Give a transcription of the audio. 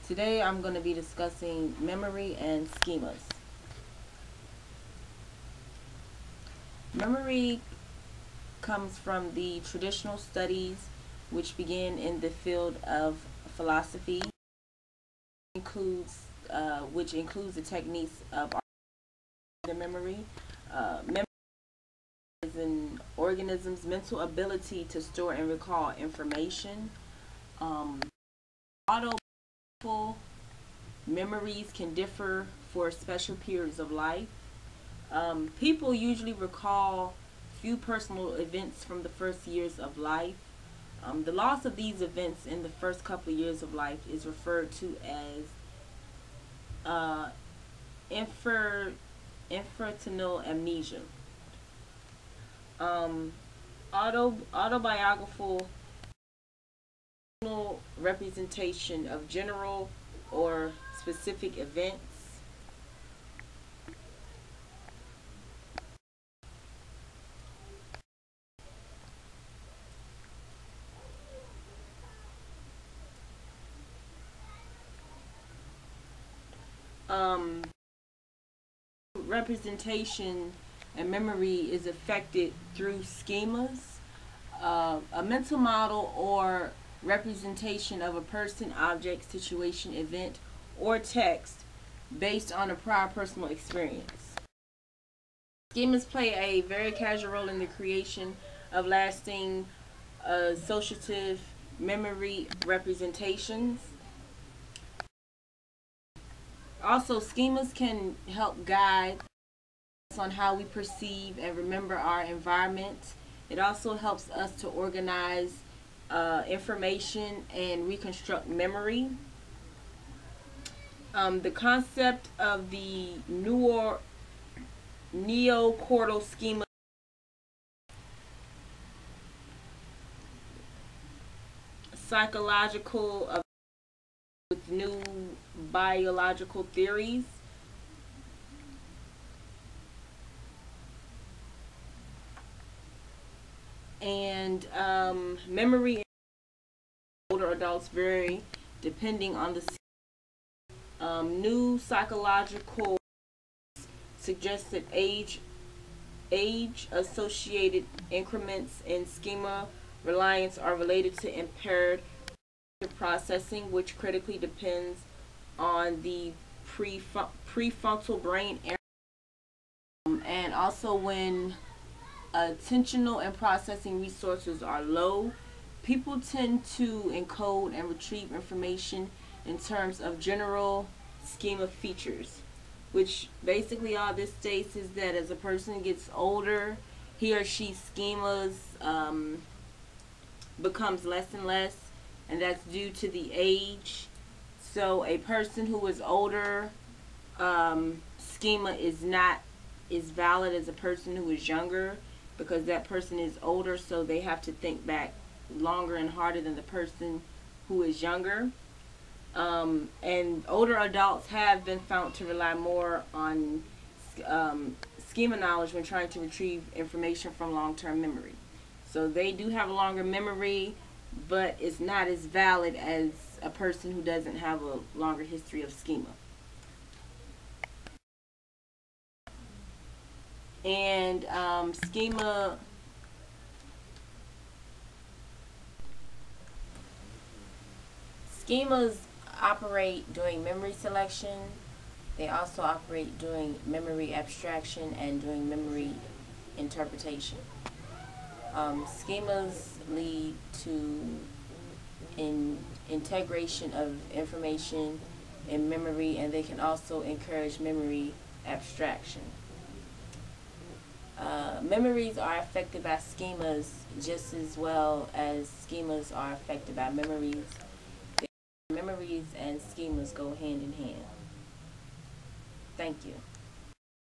Today I'm going to be discussing memory and schemas. Memory comes from the traditional studies which begin in the field of philosophy, which includes the techniques of the memory. Memory is an organism's mental ability to store and recall information. Autobiographical memories can differ for special periods of life. People usually recall few personal events from the first years of life. The loss of these events in the first couple of years of life is referred to as infantile amnesia. Autobiographical representation of general or specific events. Representation and memory is affected through schemas. A mental model or representation of a person, object, situation, event, or text based on a prior personal experience. Schemas play a very casual role in the creation of lasting associative memory representations. Also, schemas can help guide us on how we perceive and remember our environment. It also helps us to organize information and reconstruct memory. The concept of the neocortical schema psychological with new biological theories. And memory in older adults vary depending on the new psychological suggest that age associated increments in schema reliance are related to impaired processing, which critically depends on the prefrontal brain area. And also when attentional and processing resources are low, people tend to encode and retrieve information in terms of general schema features, which basically all this states is that as a person gets older, he or she's schemas becomes less and less, and that's due to the age. So a person who is older, schema is not as valid as a person who is younger, because that person is older, so they have to think back longer and harder than the person who is younger. And older adults have been found to rely more on schema knowledge when trying to retrieve information from long-term memory. So they do have a longer memory, but it's not as valid as a person who doesn't have a longer history of schema. And schemas operate doing memory selection. They also operate doing memory abstraction and doing memory interpretation. Schemas lead to integration of information in memory, and they can also encourage memory abstraction. Memories are affected by schemas just as well as schemas are affected by memories. Memories and schemas go hand in hand. Thank you.